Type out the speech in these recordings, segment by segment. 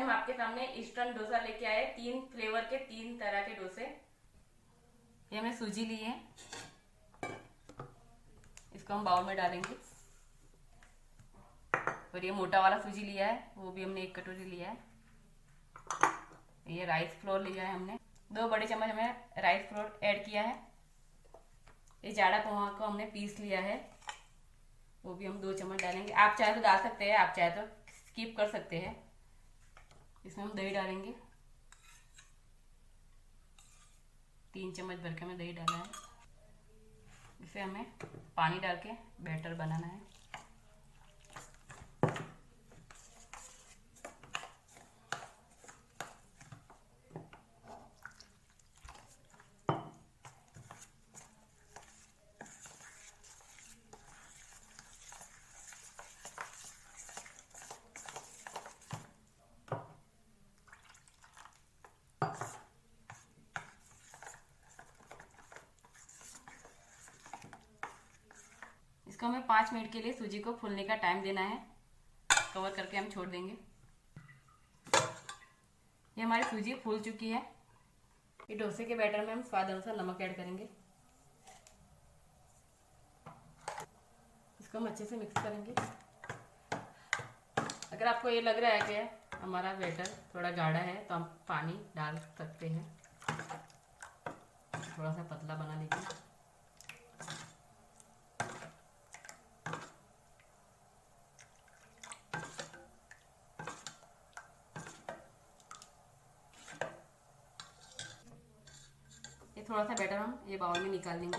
हम आपके सामने इंस्टेंट डोसा लेके आए, 3 फ्लेवर के 3 तरह के डोसे। ये हमने सूजी ली है, इसको हम बाउल में डालेंगे। और ये मोटा वाला सूजी लिया है, वो भी हमने 1 कटोरी लिया है। ये राइस फ्लोर लिया है हमने, 2 बड़े चम्मच हमने राइस फ्लोर ऐड किया है। ये जाड़ा पोहा को हमने पीस लिया है, वो भी हम 2 चम्मच डालेंगे। आप चाहे तो डाल सकते हैं, आप चाहे तो स्किप कर सकते हैं। इसमें हम दही डालेंगे, 3 चम्मच भर के हमें दही डाला है। इसे हमें पानी डाल के बैटर बनाना है। इसको हमें 5 मिनट के लिए सूजी को फूलने का टाइम देना है। कवर करके हम छोड़ देंगे। ये हमारी सूजी फूल चुकी है। ये डोसे के बैटर में हम स्वाद अनुसार नमक ऐड करेंगे। इसको हम अच्छे से मिक्स करेंगे। अगर आपको ये लग रहा है कि हमारा बैटर थोड़ा गाढ़ा है तो हम पानी डाल सकते हैं, थोड़ा सा पतला बना लीजिए। ये थोड़ा सा बैटर हम ये बाउल में निकाल लेंगे।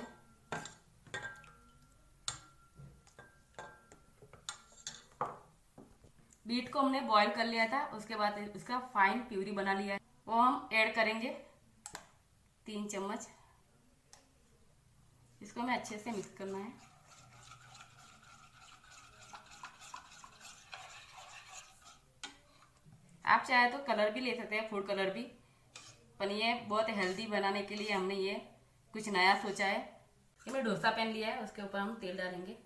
बीट को हमने बॉईल कर लिया था, उसके बाद इसका फाइन प्यूरी बना लिया है, वो हम ऐड करेंगे 3 चम्मच। इसको हमें अच्छे से मिक्स करना है। आप चाहे तो कलर भी ले सकते हैं, फूड कलर भी, पर ये बहुत हेल्दी बनाने के लिए हमने ये कुछ नया सोचा है। ये मैं डोसा पैन लिया है, उसके ऊपर हम तेल डालेंगे,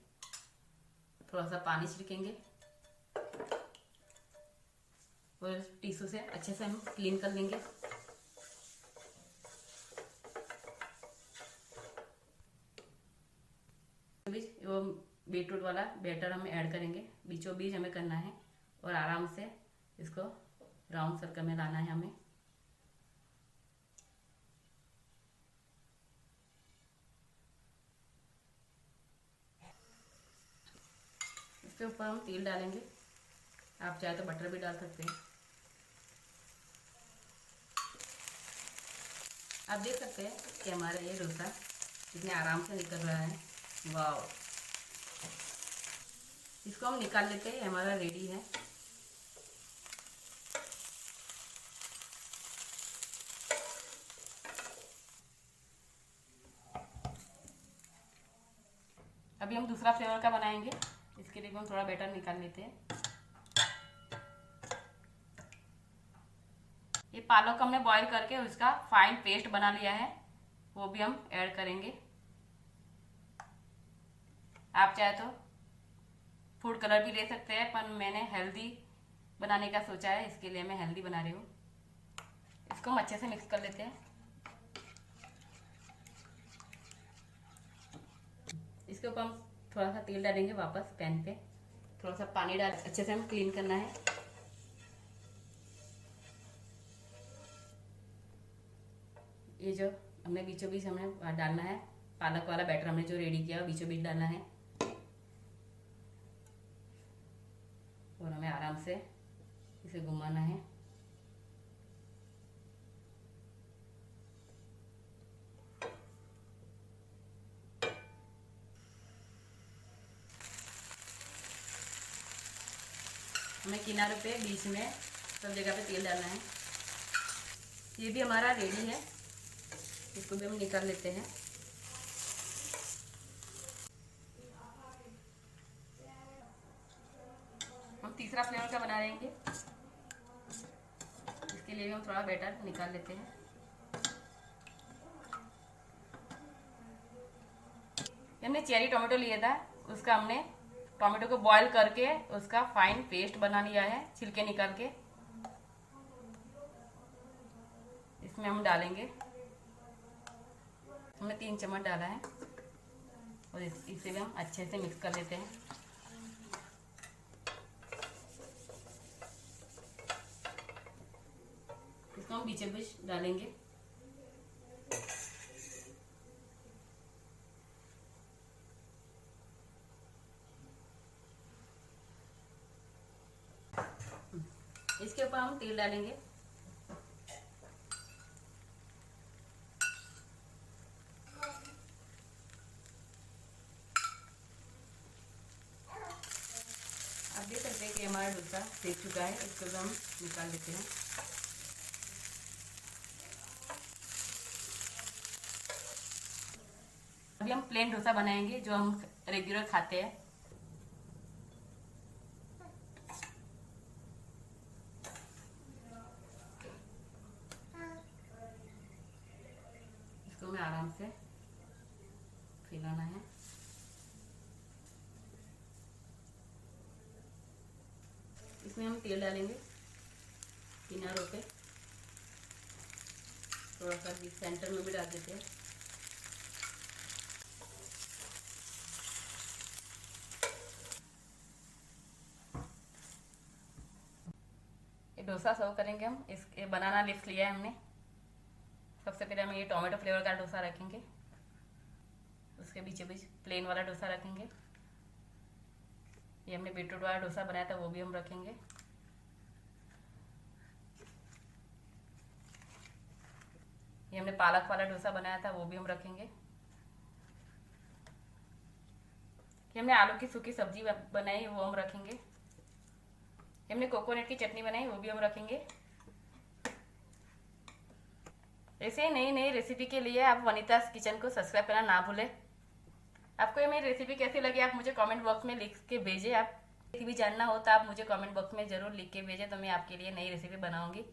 थोड़ा सा पानी छिड़केंगे और टिश्यू से अच्छे से हम क्लीन कर लेंगे। वो बीटरूट वाला बैटर हम ऐड करेंगे, बीचों बीच हमें करना है और आराम से इसको राउंड सर्कल में लाना है हमें। इसके ऊपर हम तेल डालेंगे, आप चाहे तो बटर भी डाल सकते हैं। आप देख सकते हैं कि हमारा ये डोसा कितने आराम से निकल रहा है। वाह! इसको हम निकाल लेते हैं, हमारा रेडी है। अभी हम दूसरा फ्लेवर का बनाएंगे, इसके लिए हम थोड़ा बैटर निकाल लेते हैं। ये पालक हमने बॉईल करके उसका फाइन पेस्ट बना लिया है, वो भी हम ऐड करेंगे। आप चाहे तो फूड कलर भी ले सकते हैं, पर मैंने हेल्दी बनाने का सोचा है, इसके लिए मैं हेल्दी बना रही हूँ। इसको हम अच्छे से मिक्स कर लेते हैं। इसके ऊपर हम थोड़ा सा तेल डालेंगे वापस पैन पे, थोड़ा सा पानी डाल अच्छे से हम क्लीन करना है। ये जो हमने बीचों बीच हमें डालना है, पालक वाला बैटर हमने जो रेडी किया बीचों बीच डालना है और हमें आराम से इसे घुमाना है। हमें किनारों पे बीच में सब जगह पे तेल डालना है। ये भी हमारा रेडी है, इसको भी हम निकाल लेते हैं। हम तीसरा फ्लेवर का बना लेंगे, इसके लिए भी हम थोड़ा बैटर निकाल लेते हैं। हमने चेरी टोमेटो लिया था, उसका हमने टोमेटो को बॉईल करके उसका फाइन पेस्ट बना लिया है, छिलके निकाल के। इसमें हम डालेंगे, हमने 3 चम्मच डाला है और इसे भी हम अच्छे से मिक्स कर लेते हैं। इसको हम बीचे बीच डालेंगे। इसके ऊपर हम तेल डालेंगे। आप देख सकते हैं कि हमारा डोसा सेक चुका है, इसको हम निकाल लेते हैं। अभी हम प्लेन डोसा बनाएंगे जो हम रेगुलर खाते हैं। इसको हमें आराम से फैलाना है। इसमें हम तेल डालेंगे किनारों पे, थोड़ा सा बीच सेंटर में भी डाल देते हैं। ये डोसा सर्व करेंगे हम। ये बनाना लीफ लिया है हमने। सबसे पहले हम ये टोमेटो फ्लेवर का डोसा रखेंगे, उसके बीचों बीच प्लेन वाला डोसा रखेंगे। ये हमने बीटरूट वाला डोसा बनाया था, वो भी हम रखेंगे। ये हमने पालक वाला डोसा बनाया था, वो भी हम रखेंगे। ये हमने आलू की सूखी सब्जी बनाई, वो हम रखेंगे। ये हमने कोकोनट की चटनी बनाई, वो भी हम रखेंगे। ऐसे नई नई रेसिपी के लिए आप वनिता's किचन को सब्सक्राइब करना ना भूलें। आपको ये मेरी रेसिपी कैसी लगी आप मुझे कमेंट बॉक्स में लिख के भेजें। आप रेसिपी जानना हो तो आप मुझे कमेंट बॉक्स में ज़रूर लिख के भेजें, तो मैं आपके लिए नई रेसिपी बनाऊंगी।